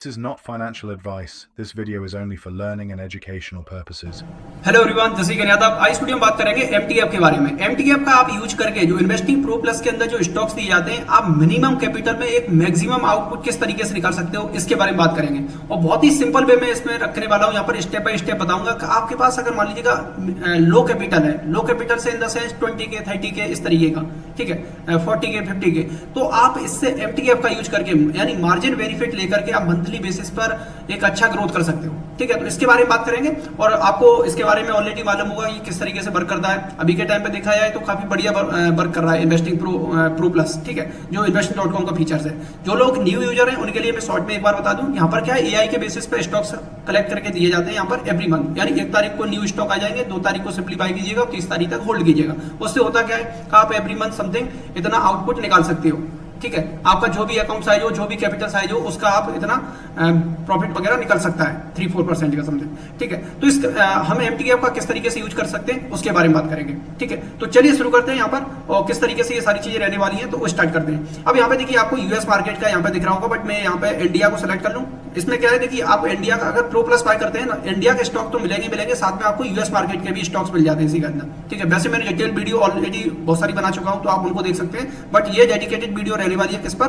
This is not financial advice. This video is only for learning and educational purposes. Hello everyone, जैसे कि आज video में बात करेंगे एमटीएफ के बारे में। एमटीएफ का आप यूज करके जो इन्वेस्टिंग प्रो प्लस के अंदर जो स्टॉक्स दिए जाते हैं, आप मिनिमम कैपिटल में एक मैक्सिमम आउटपुट किस तरीके से निकाल सकते हो, इसके बारे में बात करेंगे। और बहुत ही सिंपल वे में इसमें रखने वाला हूं, यहाँ पर स्टेप बाय स्टेप बताऊंगा कि आपके पास अगर मान लीजिएगा लो कैपिटल है, लो कैपिटल से in the sense 20K 30K इस तरीके का, ठीक है, 40K 50K, तो आप इससे एमटीएफ का यूज करके यानी मार्जिन बेनिफिट लेकर के आप मंथली बेसिस पर एक अच्छा ग्रोथ कर सकते हो, ठीक है। तो इसके बारे में बात करेंगे और आपको इसके बारे में ऑलरेडी मालूम होगा ये किस तरीके से वर्क करता है। अभी के टाइम पे देखा जाए तो काफी बढ़िया वर्क कर रहा है इन्वेस्टिंग प्रो प्लस, ठीक है, जो investing.com का फीचर्स है। जो लोग न्यू यूजर हैं उनके लिए मैं शॉर्ट में एक बार बता दूं, यहाँ पर क्या है, एआई के बेसिस पे स्टॉक्स कलेक्ट करके दिए जाते हैं यहाँ पर एवरी मंथ, यानी 1 तारीख को न्यू स्टॉक आ जाएंगे, 2 तारीख को सिंप्लीफाई कीजिएगा और 30 तारीख तक होल्ड कीजिएगा। उससे होता क्या है, आप एवरी मंथ समथिंग इतना आउटपुट निकाल सकते हो, ठीक है। आपका जो भी अकाउंट साइज हो, जो भी कैपिटल साइज हो, उसका आप इतना प्रॉफिट वगैरह निकल सकता है 3-4% का समथिंग, ठीक है। तो इस हम एमटीएफ का किस तरीके से यूज कर सकते हैं उसके बारे में बात करेंगे, ठीक है। तो चलिए शुरू करते हैं यहाँ पर, और किस तरीके से ये सारी चीजें रहने वाली हैं तो वो स्टार्ट करते हैं। अब यहाँ पे देखिए आपको यूएस मार्केट का यहाँ पे दिख रहा होगा, बट मैं यहाँ पे इंडिया को सिलेक्ट कर लूँ। इसमें क्या है, देखिए आप इंडिया का अगर प्रो प्लस बाय करते हैं ना, इंडिया के स्टॉक तो मिलेंगे, साथ में आपको यूएस मार्केट के भी स्टॉक्स मिल जाते हैं इसी के अंदर, ठीक है। वैसे मैंने डिटेल वीडियो ऑलरेडी बहुत सारी बना चुका हूँ, तो आप उनको देख सकते हैं, बट ये डेडिकेटेड वीडियो रहने वाली है किस पर,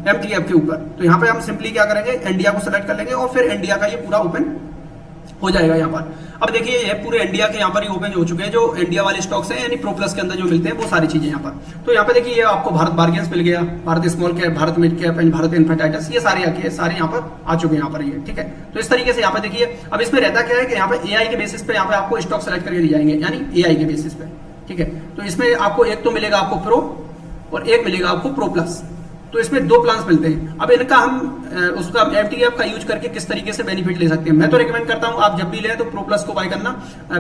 एमटीएफ के ऊपर। तो यहाँ पे हम सिंपली क्या करेंगे, इंडिया को सेलेक्ट कर लेंगे और फिर इंडिया का ये पूरा ओपन हो जाएगा यहाँ पर। अब देखिए ये पूरे इंडिया के यहाँ पर ही ओपन हो चुके हैं, जो इंडिया वाले स्टॉक्स हैं, यानी प्रो प्लस के अंदर जो मिलते हैं वो सारी चीजें यहाँ पर। तो यहाँ पे देखिए ये आपको भारत बार्गेन्स मिल गया, Bharat small cap, Bharat mid cap and Bharat इन्फेटाइटस, ये सारे यहाँ पर आ चुके हैं यहाँ पर ये, ठीक है। तो इस तरीके से यहाँ पे देखिए अब इसमें रहता क्या है कि यहाँ पे एआई के बेसिस पे यहाँ पे आपको स्टॉक सेलेक्ट करके दिए जाएंगे, यानी एआई के बेसिस पे, ठीक है। तो इसमें आपको एक तो मिलेगा आपको प्रो और एक मिलेगा आपको प्रो प्लस, तो इसमें 2 प्लान्स मिलते हैं। अब इनका हम उसका एमटीएफ का यूज करके किस तरीके से बेनिफिट ले सकते हैं, मैं तो रिकमेंड करता हूं आप जब भी ले तो प्रो प्लस को बाय करना।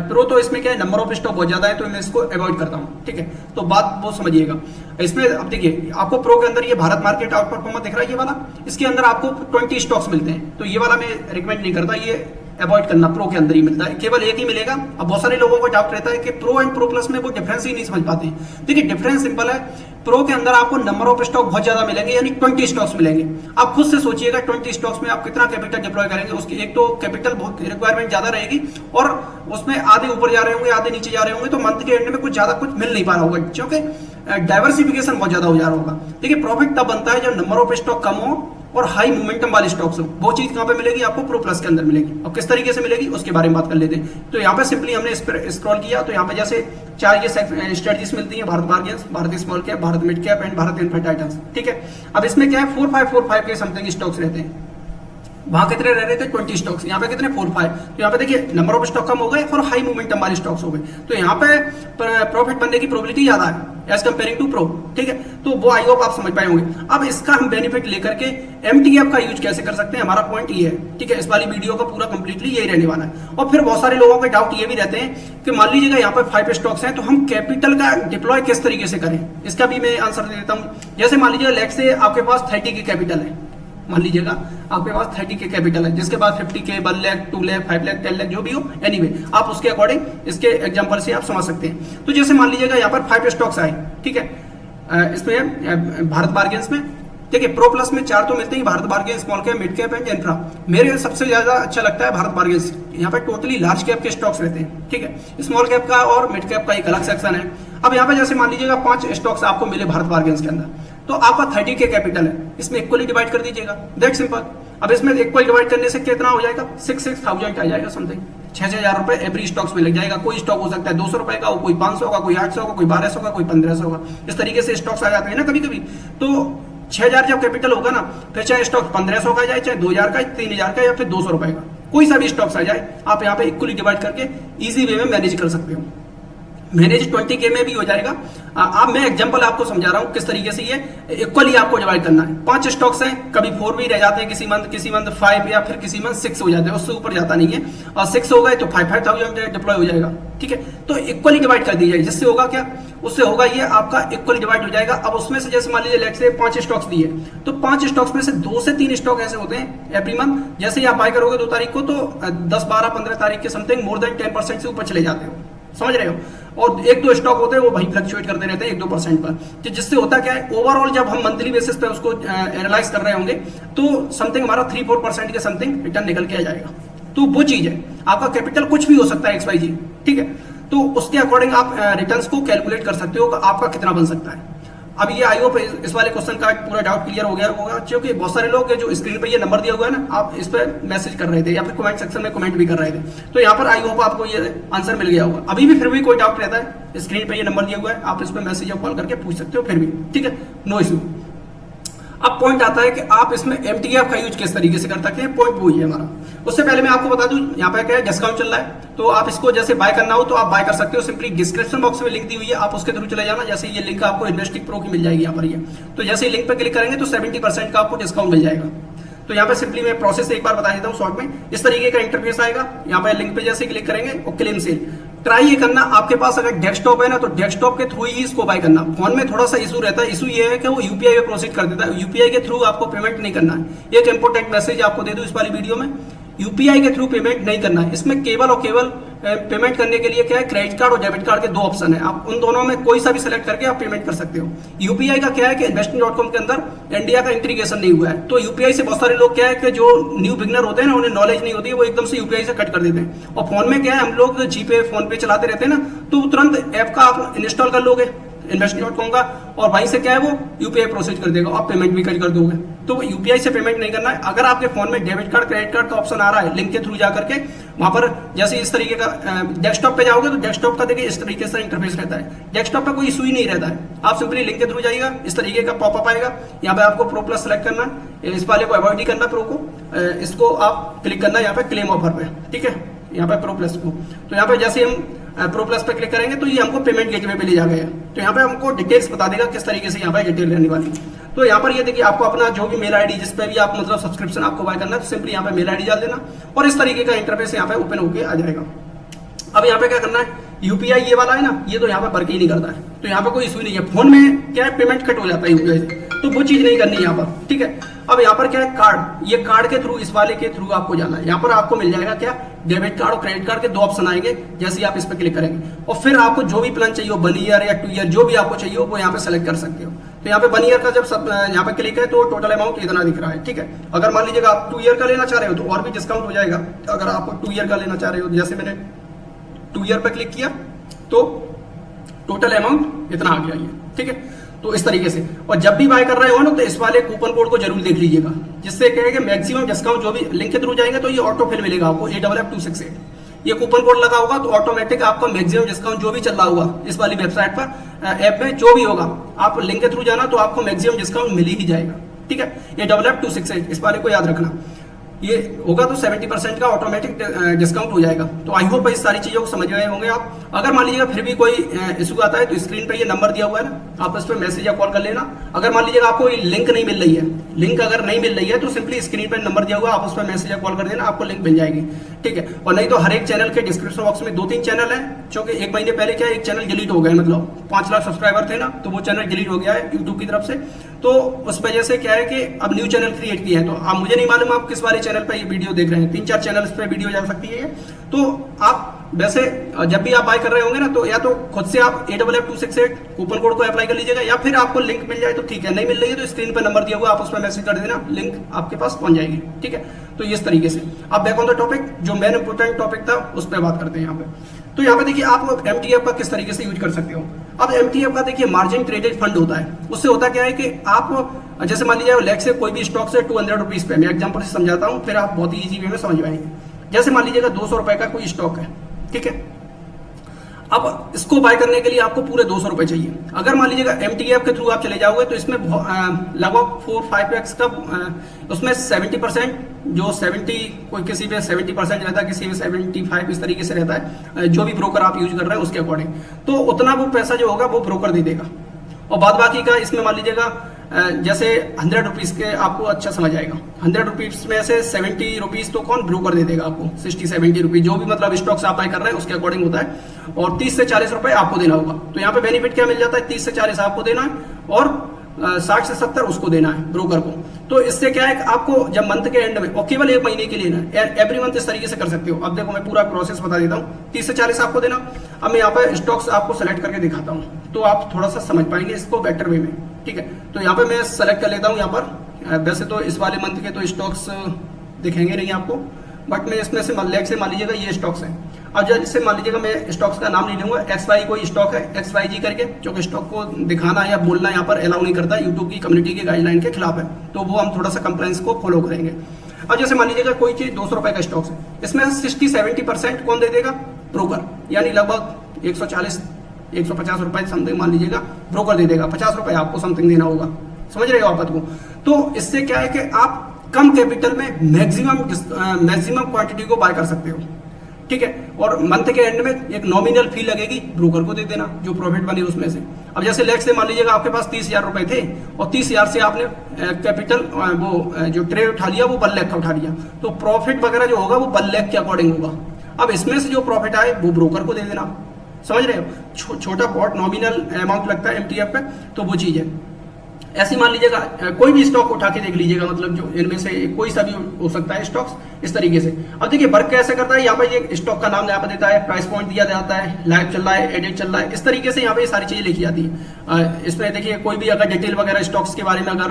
प्रो तो इसमें क्या है, नंबर ऑफ स्टॉक बहुत ज्यादा है, तो मैं इसको अवॉइड करता हूं, ठीक है। तो बात वो समझिएगा इसमें। अब देखिए आपको प्रो के अंदर ये भारत मार्केट आउट परफॉर्मर दिख रहा है, ये वाला, इसके अंदर आपको 20 स्टॉक्स मिलते हैं, तो ये वाला मैं रिकमेंड नहीं करता, ये अवॉइड करना। प्रो के अंदर ही मिलता है, केवल एक ही मिलेगा। अब बहुत सारे लोगों को डाउट रहता है कि प्रो एंड प्रो प्लस में वो डिफरेंस ही नहीं समझ पाते। देखिए डिफरेंस सिंपल है, प्रो के अंदर आपको नंबर ऑफ स्टॉक बहुत ज्यादा मिलेंगे, यानी 20 स्टॉक्स मिलेंगे। आप खुद से सोचिएगा 20 स्टॉक्स में आप कितना कैपिटल डिप्लॉय करेंगे, उसकी एक तो कैपिटल बहुत रिक्वायरमेंट ज्यादा रहेगी, और उसमें आधे ऊपर जा रहे होंगे, आधे नीचे जा रहे होंगे, तो मंथ के एंड में कुछ ज्यादा कुछ मिल नहीं पा रहा होगा, क्योंकि डाइवर्सिफिकेशन बहुत ज्यादा हो जा रहा होगा। देखिए प्रॉफिट तब बनता है जब नंबर ऑफ स्टॉक कम हो और हाई मोमेंटम वाले स्टॉक्स हो। वो चीज कहां पे मिलेगी, आपको प्रो प्लस के अंदर मिलेगी। अब किस तरीके से मिलेगी उसके बारे में बात कर लेते हैं। तो यहाँ पे सिंपली हमने इस पर स्क्रॉल किया, तो यहाँ पे जैसे 4 ये स्ट्रेटजीज मिलती है, Bharat bargains, Bharat small cap, Bharat mid cap and Bharat इन्फेटाइटस, ठीक है। अब इसमें क्या है, 4545 के समथिंग स्टॉक्स रहते हैं। वहां कितने रह रहे थे, 20 स्टॉक्स, यहाँ पे कितने 45। तो यहाँ पे देखिए नंबर ऑफ स्टॉक कम हो गए और हाई मोमेंटम वाले स्टॉक्स हो गए, तो यहाँ पे प्रॉफिट बनने की प्रोबेबिलिटी ज्यादा है एज कंपेयरिंग टू प्रो, ठीक है। तो वो आई होप आप समझ पाए होंगे। अब इसका हम बेनिफिट लेकर के एमटीएफ का यूज कैसे कर सकते हैं, हमारा पॉइंट ये है, ठीक है। इस वाली वीडियो का पूरा कंप्लीटली यही रहने वाला है। और फिर बहुत सारे लोगों के डाउट ये भी रहते हैं कि मान लीजिएगा यहाँ पे 5 स्टॉक्स हैं, तो हम कैपिटल का डिप्लॉय किस तरीके से करें, इसका भी मैं आंसर दे देता हूँ। जैसे मान लीजिएगा लेट से आपके पास 30 की कैपिटल है, मान लीजिएगा आपके पास 30 के कैपिटल है, जिसके बाद 50K, 1 लाख, 2 लाख, 5 लाख, 10 लाख जो भी हो, एनीवे आप उसके अकॉर्डिंग इसके एग्जांपल से आप समझ सकते हैं। तो जैसे मान लीजिएगा यहाँ पर 5 स्टॉक्स आए, ठीक है, इसमें भारत बार्गेन्स में, देखिए प्रो प्लस में 4 तो मिलते हैं, Bharat bargains, small cap, mid cap and infra. मेरे सबसे ज्यादा अच्छा लगता है भारत बार्गेन्स। यहाँ पे टोटली लार्ज कैप के स्टॉक्स रहते हैं, ठीक है। स्मॉल कैप का और मिड कैप का एक अलग सेक्शन है। अब यहाँ पे जैसे मान लीजिएगा 5 स्टॉक्स आपको मिले भारत बार्गेन्स के अंदर, तो आपका 30 के कैपिटल है, इसमें इक्वली डिवाइड कर दीजिएगा, दैट सिंपल। अब इसमें इक्वल डिवाइड करने से कितना हो जाएगा, 6,000 आ जाएगा समथिंग, 6,000 रुपए एवरी स्टॉक्स में लग जाएगा। कोई स्टॉक हो सकता है 200 रुपए का, कोई 500 का, कोई 800 का, कोई 1200 का, कोई 1500 का, इस तरीके से स्टॉक्स आ जाते हैं ना कभी कभी। तो 6,000 जब कैपिटल होगा ना, फिर चाहे स्टॉक 1500 का जाए, चाहे 2,000 का, 3,000 का, या फिर 200 रुपए का, कोई सा भी स्टॉक्स आ जाए, आप यहाँ पे इक्वली डिवाइड करके इजी वे में मैनेज कर सकते हो। मैनेज 20K में भी हो जाएगा। अब मैं एग्जांपल आपको समझा रहा हूं किस तरीके से ये इक्वली आपको डिवाइड करना है। 5 स्टॉक्स हैं, कभी 4 भी रह जाते हैं, किसी मंथ 5 या फिर किसी मंथ 6 हो जाते हैं, उससे ऊपर जाता नहीं है। और 6 हो गए तो 5,000 डिप्लॉय हो जाएगा, ठीक है। तो इक्वली डिवाइड कर दीजिए, जिससे होगा क्या, उससे होगा ये आपका इक्वल डिवाइड हो जाएगा। अब उसमें से जैसे मान लीजिए लेट से 5 स्टॉक्स दिए, तो 5 स्टॉक्स में से 2 से 3 स्टॉक ऐसे होते हैं एवरी मंथ, जैसे ही आप बाय करोगे 2 तारीख को, तो 10, 12, 15 तारीख के समथिंग मोर देन 10% से ऊपर चले जाते हो, समझ रहे हो। और एक दो स्टॉक होते हैं वो वहीं फ्लक्चुएट करते रहते हैं 1-2% पर, तो जिससे होता क्या है, ओवरऑल जब हम मंथली बेसिस पे उसको एनालाइज कर रहे होंगे तो समथिंग हमारा 3-4% के समथिंग रिटर्न निकल के आ जाएगा। तो वो चीज है, आपका कैपिटल कुछ भी हो सकता है XYZ, ठीक है, तो उसके अकॉर्डिंग आप रिटर्न्स को कैलकुलेट कर सकते हो कि आपका कितना बन सकता है। अब ये आई होप इस वाले क्वेश्चन का पूरा डाउट क्लियर हो गया होगा, क्योंकि बहुत सारे लोग जो स्क्रीन पे ये नंबर दिया हुआ है ना, आप इस पर मैसेज कर रहे थे या फिर कमेंट सेक्शन में कमेंट भी कर रहे थे, तो यहाँ पर आई होप आपको ये आंसर मिल गया होगा। अभी भी फिर भी कोई डाउट रहता है, स्क्रीन पे ये नंबर दिया हुआ है, आप इस पर मैसेज या कॉल करके पूछ सकते हो फिर भी, ठीक है, नो इशू। अब पॉइंट आता है कि आप इसमें MTF का यूज किस तरीके से कर सकते हैं, पॉइंट वो ही है हमारा। उससे पहले मैं आपको बता दूं, यहाँ पे क्या है, डिस्काउंट चल रहा है, तो आप इसको जैसे बाय करना हो तो आप बाय कर सकते हो, सिंपली डिस्क्रिप्शन बॉक्स में लिंक दी हुई है, आप उसके थ्रू चले जाना। जैसे ये लिंक आपको इन्वेस्टिंग प्रो की मिल जाएगी यहाँ पर, ये तो जैसे लिंक पे क्लिक करेंगे तो 70% का आपको डिस्काउंट मिल जाएगा। तो यहाँ पे सिंपली मैं प्रोसेस एक बार बता देता हूँ शॉर्ट में। इस तरीके का इंटरफेस आएगा, यहाँ पे लिंक पे जैसे क्लिक करेंगे और क्लेम सेल ट्राई ये करना, आपके पास अगर डेस्कटॉप है ना तो डेस्कटॉप के थ्रू ही इसको बाय करना। फोन में थोड़ा सा इशू रहता है, इशू ये है कि वो यूपीआई में प्रोसीड कर देता है, यूपीआई के थ्रू आपको पेमेंट नहीं करना है। एक इंपॉर्टेंट मैसेज आपको दे दूं इस वाली वीडियो में, यूपीआई के थ्रू पेमेंट नहीं करना है। इसमें केवल और केवल पेमेंट करने के लिए क्या है, क्रेडिट कार्ड और डेबिट कार्ड के दो ऑप्शन है, आप उन दोनों में कोई सा भी सिलेक्ट करके आप पेमेंट कर सकते हो। यूपीआई का क्या है कि investing.com के अंदर इंडिया का इंटीग्रेशन नहीं हुआ है, तो यूपीआई से बहुत सारे लोग क्या है कि जो न्यू बिगनर होते हैं ना, उन्हें नॉलेज नहीं होती है, वो एकदम से यूपीआई से कट कर देते हैं। और फोन में क्या है, हम लोग जीपे फोन पे चलाते रहते हैं ना, तो तुरंत ऐप का आप इंस्टॉल कर लोगे investing.com का, और वहीं से क्या है वो यूपीआई प्रोसेस कर देगा, आप पेमेंट भी कर दोगे। तो यूपीआई से पेमेंट नहीं करना है। अगर आपके फोन में डेबिट कार्ड क्रेडिट कार्ड का ऑप्शन आ रहा है, लिंक के थ्रू जाकर के वहां पर जैसे इस तरीके का डेस्कटॉप पे जाओगे तो डेस्कटॉप का देखिए इस तरीके से इंटरफेस रहता है। डेस्कटॉप पे कोई इशू ही नहीं रहता है, आप सिंपली लिंक के थ्रू जाइएगा, इस तरीके का पॉपअप आएगा, यहाँ पे आपको प्रो प्लस सेलेक्ट करना है, इस वाले को अवॉइड नहीं करना, प्रो को इसको आप क्लिक करना है यहाँ पे क्लेम ऑफर पे, ठीक है, यहाँ पे प्रो प्लस को। तो यहाँ पे जैसे हम प्रो प्लस पे क्लिक करेंगे तो ये हमको पेमेंट गेटवे पे ले जा गया, तो यहाँ पे हमको डिटेल्स बता देगा किस तरीके से यहाँ पे डिटेल रहने वाली। तो यहाँ पर ये देखिए, आपको अपना जो भी मेल आईडी जिस पे भी आप मतलब सब्सक्रिप्शन आपको बाय करना है, तो सिंपली यहाँ पे मेल आईडी डाल देना और इस तरीके का इंटरफेस यहाँ पे ओपन होके आ जाएगा। अब यहाँ पे क्या करना है, यूपीआई ये वाला है ना, ये तो यहाँ पे वर्क ही नहीं करता है, तो यहाँ पे कोई इशू नहीं है। फोन में क्या है, पेमेंट कट हो जाता है यूपीआई से, तो वो चीज नहीं करनी है यहाँ पर, ठीक है। अब यहाँ पर क्या है, कार्ड, ये कार्ड के थ्रू, इस वाले के थ्रू आपको जाना है। यहाँ पर आपको मिल जाएगा क्या, डेबिट कार्ड और क्रेडिट कार्ड के दो ऑप्शन आएंगे, जैसे ही आप इस पर क्लिक करेंगे, और फिर आपको जो भी प्लान चाहिए हो, 1 ईयर या 2 ईयर, जो भी आपको चाहिए हो वो यहाँ पे सेलेक्ट कर सकते हो। तो यहाँ पे 1 ईयर का जब यहाँ पे क्लिक है तो टोटल अमाउंट इतना दिख रहा है, ठीक है। अगर मान लीजिएगा आप 2 ईयर का लेना चाह रहे हो तो और भी डिस्काउंट हो जाएगा। अगर आप 2 ईयर का लेना चाह रहे हो, जैसे मैंने 2 ईयर पे क्लिक किया तो टोटल अमाउंट इतना आ गया ये, ठीक है। तो इस तरीके से, और जब भी बाय कर रहे हो ना तो इस वाले कूपन कोड को जरूर देख लीजिएगा, जिससे क्या है कि मैक्सिमम डिस्काउंट जो भी लिंक के थ्रू जाएंगे तो ये ऑटो फिल मिलेगा आपको 8FF268, ये कूपन कोड लगा होगा तो ऑटोमेटिक आपका मैक्सिमम डिस्काउंट जो भी चल रहा होगा इस वाली वेबसाइट पर, ऐप में जो भी होगा, आप लिंक के थ्रू जाना तो आपको मैक्सिमम डिस्काउंट मिल ही जाएगा, ठीक है। 8FF268 इस वाले को याद रखना, ये होगा तो 70% का ऑटोमेटिक डिस्काउंट हो जाएगा। तो आई होप इस सारी चीजों को समझ गए होंगे आप। अगर मान लीजिएगा फिर भी कोई इशू आता है तो स्क्रीन पे ये नंबर दिया हुआ है ना, आप इस पर मैसेज या कॉल कर लेना। अगर मान लीजिएगा आपको लिंक नहीं मिल रही है, लिंक अगर नहीं मिल रही है तो सिंपली स्क्रीन पे नंबर दिया हुआ है, आप उस पर मैसेज या कॉल कर देना, आपको लिंक मिल जाएगी, ठीक है। और नहीं तो हर एक चैनल के डिस्क्रिप्शन बॉक्स में 2-3 चैनल है, क्योंकि 1 महीने पहले क्या एक चैनल डिलीट हो गया, मतलब 5 लाख सब्सक्राइबर थे ना, तो वो चैनल डिलीट हो गया है यूट्यूब की तरफ से। तो उस वजह से क्या है कि अब न्यू चैनल क्रिएट किया है, तो अब मुझे नहीं मालूम आप किस वाले चैनल पर ये वीडियो देख रहे हैं, 3-4 चैनल पे वीडियो जा सकती है। तो आप वैसे जब भी आप बाय कर रहे होंगे ना तो या तो खुद से आप 8FF268 कूपन कोड को अप्लाई कर लीजिएगा, या फिर आपको लिंक मिल जाए तो ठीक है, नहीं मिल रही है तो स्क्रीन पर नंबर दिया हुआ आप उस पर मैसेज कर देना, लिंक आपके पास पहुंच जाएगी, ठीक है। तो इस तरीके से अब बैक ऑन द टॉपिक, जो मेन इंपोर्टेंट टॉपिक था उस पर बात करते हैं यहाँ पे। तो यहाँ पे देखिए आप MTF का किस तरीके से यूज कर सकते हो। अब MTF का देखिए मार्जिन ट्रेडेड फंड होता है, उससे होता क्या है कि आप जैसे मान लीजिए लेग से कोई भी स्टॉक से 200 रुपीज पे, मैं एग्जांपल से समझाता हूँ, फिर आप बहुत ही इजी वे में समझ पाएंगे। जैसे मान लीजिएगा 200 रुपए का कोई स्टॉक है, ठीक है। अब इसको बाय करने के लिए आपको पूरे 200 रुपए चाहिए। अगर मान लीजिएगा MTF के थ्रू आप चले जाओगे तो इसमें लगभग 4-5x का उसमें 70%, जो 70 कोई किसी पे 70% रहता है, किसी में 75 इस तरीके से रहता है, जो भी ब्रोकर आप यूज कर रहे हैं उसके अकॉर्डिंग, तो उतना वो पैसा जो होगा वो ब्रोकर दे देगा। और बाद बाकी का इसमें मान लीजिएगा जैसे 100 रुपीज के आपको अच्छा समझ आएगा, 100 रुपीज में से 70 रुपीज तो कौन ब्रोकर दे देगा आपको, 60-70 रुपीज जो भी मतलब स्टॉक्स आप बाय कर रहे हैं उसके अकॉर्डिंग होता है, और 30 से 40 रुपए आपको देना होगा। तो यहाँ पे बेनिफिट क्या मिल जाता है, 30 से 40 आपको देना है और 60 से 70 उसको देना है ब्रोकर को। तो इससे क्या है आपको जब मंथ के एंड में, और केवल 1 महीने के लिए ना, एवरी मंथ इस तरीके से कर सकते हो। अब देखो मैं पूरा प्रोसेस बता देता हूँ, 30 से 40 आपको देना। अब मैं यहाँ पर स्टॉक्स आपको सेलेक्ट करके दिखाता हूँ तो आप थोड़ा सा समझ पाएंगे इसको बेटर वे में। ठीक है, तो यहाँ पे मैं सेलेक्ट कर लेता हूँ। यहाँ पर वैसे तो इस वाले मंथ के तो स्टॉक्स दिखेंगे नहीं आपको, बट मैं इसमें से मान लीजिएगा ये स्टॉक्स हैं। अब जैसे मान लीजिएगा मैं स्टॉक्स का नाम नहीं लूंगा, XY कोई स्टॉक है XYG करके, जो कि स्टॉक को दिखाना या बोलना यहाँ पर अलाउ नहीं करता, यूट्यूब की कम्युनिटी की गाइडलाइन के खिलाफ है, तो वो हम थोड़ा सा कंप्लायंस को फॉलो करेंगे। अब जैसे मान लीजिएगा कोई चीज 200 रुपए का स्टॉक्स है, इसमें 60-70% कौन दे देगा? ब्रोकर, यानी लगभग 140-150 रुपए समथिंग मान लीजिएगा ब्रोकर दे देगा, 50 रुपए आपको समथिंग देना होगा। समझ रहे हो आप बात को? तो इससे क्या है कि आप कम कैपिटल में मैक्सिमम क्वांटिटी को बाय कर सकते हो। ठीक है, और मंथ के एंड में एक नॉमिनल फी लगेगी, ब्रोकर को दे देना जो प्रॉफिट बने उसमें से। अब जैसे लेट से मान लीजिएगा आपके पास 30,000 रुपए थे और 30,000 से आपने कैपिटल वो जो ट्रेड उठा लिया वो 1 लाख का उठा लिया, तो प्रॉफिट वगैरह जो होगा वो 1 लाख के अकॉर्डिंग होगा। अब इसमें से जो प्रॉफिट आए वो ब्रोकर को दे देना। समझ रहे हो? छोटा बहुत नॉमिनल अमाउंट लगता है MTF पे, तो वो चीज है। ऐसे मान लीजिएगा कोई भी स्टॉक उठा के देख लीजिएगा, मतलब जो इनमें से कोई सा भी हो सकता है स्टॉक्स, इस तरीके से। अब देखिए वर्क कैसे करता है, यहाँ पर ये स्टॉक का नाम यहाँ पर देता है, प्राइस पॉइंट दिया जाता है, लाइव चल रहा है, एडिट चल रहा है, इस तरीके से यहाँ पे ये सारी चीजें लिखी जाती है। इसमें देखिए कोई भी अगर डिटेल वगैरह स्टॉक्स के बारे में अगर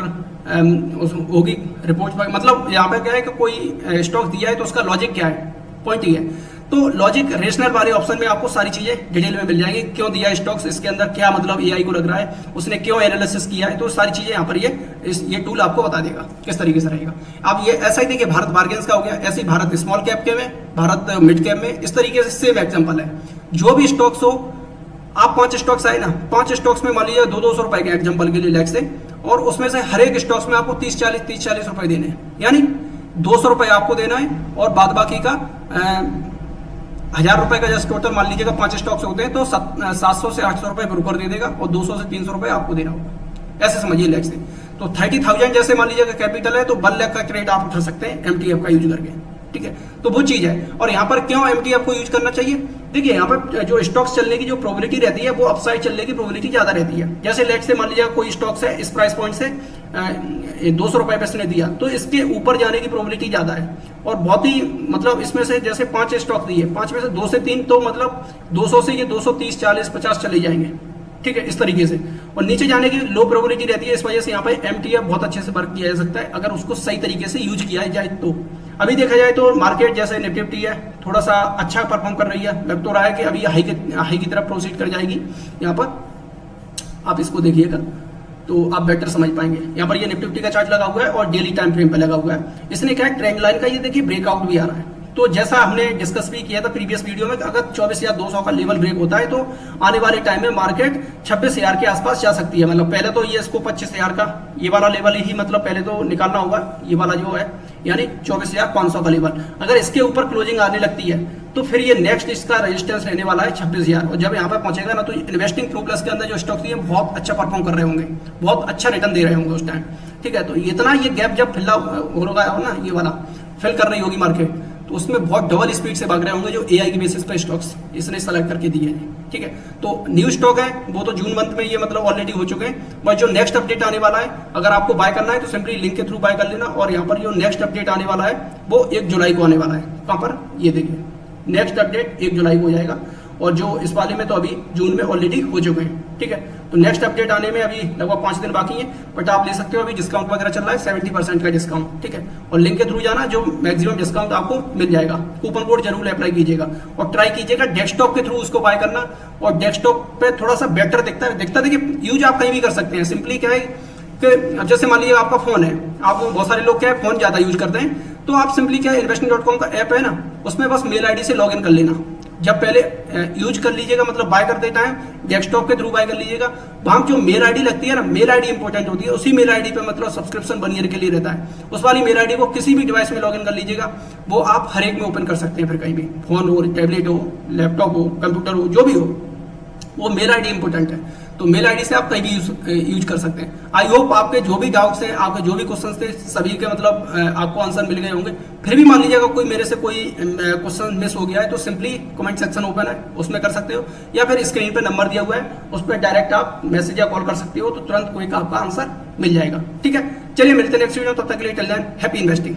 होगी रिपोर्ट, मतलब यहाँ पे क्या है कि कोई स्टॉक दिया है तो उसका लॉजिक क्या है, पॉइंट ही है। तो लॉजिक रेशनल वाले ऑप्शन में आपको सारी चीजें डिटेल में मिल जाएंगी, क्यों दिया स्टॉक्स, इसके अंदर क्या मतलब AI को लग रहा है, उसने क्यों एनालिसिस किया है, तो सारी चीजें यहाँ पर ये टूल आपको बता देगा किस तरीके से रहेगा। अब ये ऐसा ही देखिए भारत बार्गेन्स का हो गया, ऐसे ही भारत स्मॉल कैप के में, भारत मिड कैप में, इस तरीके से सेम एग्जाम्पल है। जो भी स्टॉक्स हो, आप 5 स्टॉक्स आए ना, 5 स्टॉक्स में मान लीजिए 200 रुपए के एग्जाम्पल के लिए लेग से, और उसमें से हर एक स्टॉक्स में आपको 30-40 रुपए देने हैं, यानी 200 रुपए आपको देना है और बाद बाकी का 1000 रुपए का जस्ट टोटल मान लीजिएगा 5 स्टॉक्स होते हैं तो 700 से 800 रुपए ब्रोकर दे देगा और 200 से 300 रुपए आपको देना होगा। ऐसे समझिए लेग से। तो 30,000 जैसे मान लीजिएगा कैपिटल है तो 1 लाख का ट्रेड आप उठा सकते हैं MTF का यूज करके। ठीक है, तो वो चीज है। और यहाँ पर क्यों MTF को यूज करना चाहिए? देखिए यहाँ पर जो स्टॉक्स चलने की जो प्रोबेबिलिटी रहती है वो अपसाइड चलने की प्रोबेबिलिटी ज्यादा रहती है। जैसे लेट से मान लीजिएगा कोई स्टॉक्स है, इस प्राइस पॉइंट से 200 रुपए पे इसने दिया तो इसके ऊपर जाने की प्रोबेबिलिटी ज्यादा है, और बहुत ही मतलब इसमें से जैसे 5 स्टॉक दिए, 5 में से 2 से 3 तो मतलब 200 से ये 230, 40, 50 चले जाएंगे। ठीक है, इस तरीके से। और नीचे जाने की लो प्रोबेबिलिटी रहती है, इस वजह से यहाँ पे MTF बहुत अच्छे से वर्क किया जा सकता है अगर उसको सही तरीके से यूज किया जाए तो। अभी देखा जाए तो मार्केट जैसे निफ्टी है थोड़ा सा अच्छा परफॉर्म कर रही है, लग तो रहा है कि अभी हाई की तरफ प्रोसीड कर जाएगी। यहाँ पर आप इसको देखिएगा तो आप बेटर समझ पाएंगे। यहाँ पर ये निफ्टी का चार्ट लगा हुआ है और डेली टाइम फ्रेम पे लगा हुआ है। इसने क्या है, ट्रेंड लाइन का ये देखिए ब्रेकआउट भी आ रहा है। तो जैसा हमने डिस्कस भी किया था प्रीवियस वीडियो में, अगर 24,200 का लेवल ब्रेक होता है तो आने वाले टाइम में मार्केट 26,000 के आसपास जा सकती है। मतलब पहले तो ये इसको 25,000 का ये वाला लेवल ही मतलब पहले तो निकालना होगा, ये वाला जो है यानी 24,500 का लेवल। अगर इसके ऊपर क्लोजिंग आने लगती है तो फिर ये नेक्स्ट इसका रेजिस्टेंस रहने वाला है 26,000। और जब यहाँ पर पहुंचेगा ना तो इन्वेस्टिंग प्रो प्लस के अंदर जो स्टॉक्स है बहुत अच्छा परफॉर्म कर रहे होंगे, बहुत अच्छा रिटर्न दे रहे होंगे उस टाइम। ठीक है, तो इतना ये गैप जब फिल होगा ना, ये वाला फिल कर रही होगी मार्केट, तो उसमें बहुत डबल स्पीड से भाग रहे होंगे जो AI की बेसिस पे स्टॉक्स इसने सेलेक्ट करके दिए हैं। ठीक है, तो न्यू स्टॉक है वो तो जून मंथ में ये मतलब ऑलरेडी हो चुके हैं, बट जो नेक्स्ट अपडेट आने वाला है अगर आपको बाय करना है तो सिंपली लिंक के थ्रू बाय कर लेना। और यहाँ पर जो नेक्स्ट अपडेट आने वाला है वो 1 जुलाई को आने वाला है। कहाँ पर, ये देखिए नेक्स्ट अपडेट 1 जुलाई को हो जाएगा, और जो इस वाले में तो अभी जून में ऑलरेडी हो चुके हैं। ठीक है, तो नेक्स्ट अपडेट आने में अभी लगभग 5 दिन बाकी है, बट आप ले सकते हो, अभी डिस्काउंट वगैरह चल रहा है 70% का डिस्काउंट। ठीक है, और लिंक के थ्रू जाना, जो मैक्सिमम डिस्काउंट आपको मिल जाएगा। कूपन कोड जरूर अप्लाई कीजिएगा और ट्राई कीजिएगा डेस्कटॉप के थ्रू उसको बाय करना। और डेस्कटॉप पे थोड़ा सा बेटर दिखता है देखिए, यूज आप कहीं भी कर सकते हैं। सिंपली क्या है कि अब जैसे मान लीजिए आपका फोन है, आप बहुत सारे लोग क्या है फोन ज्यादा यूज करते हैं, तो आप सिंपली क्या है investing.com का ऐप है ना, उसमें बस मेल आईडी से लॉगिन कर लेना। जब पहले यूज कर लीजिएगा, मतलब बाय करते टाइम डेस्कटॉप के थ्रू बाय कर लीजिएगा, वहां जो मेल आईडी लगती है ना, मेल आईडी इंपॉर्टेंट होती है। उसी मेल आईडी पे मतलब सब्सक्रिप्शन 1 ईयर के लिए रहता है। उस वाली मेल आईडी को किसी भी डिवाइस में लॉगिन कर लीजिएगा, वो आप हर एक में ओपन कर सकते हैं। फिर कहीं भी फोन हो, टैबलेट हो, लैपटॉप हो, कंप्यूटर हो, जो भी हो, वो मेल आईडी इंपॉर्टेंट है। तो मेल आईडी से आप कहीं भी यूज कर सकते हैं। आई होप आपके जो भी डाउट्स हैं, आपके जो भी क्वेश्चंस थे, सभी के मतलब आपको आंसर मिल गए होंगे। फिर भी मान लीजिएगा कोई मेरे से कोई क्वेश्चन मिस हो गया है तो सिंपली कमेंट सेक्शन ओपन है, उसमें कर सकते हो, या फिर स्क्रीन पे नंबर दिया हुआ है उस पर डायरेक्ट आप मैसेज या कॉल कर सकते हो, तो तुरंत कोई का आपका आंसर मिल जाएगा। ठीक है, चलिए मिलते हैं नेक्स्ट वीडियो, तब तक के लिए टिल देन हैप्पी इन्वेस्टिंग।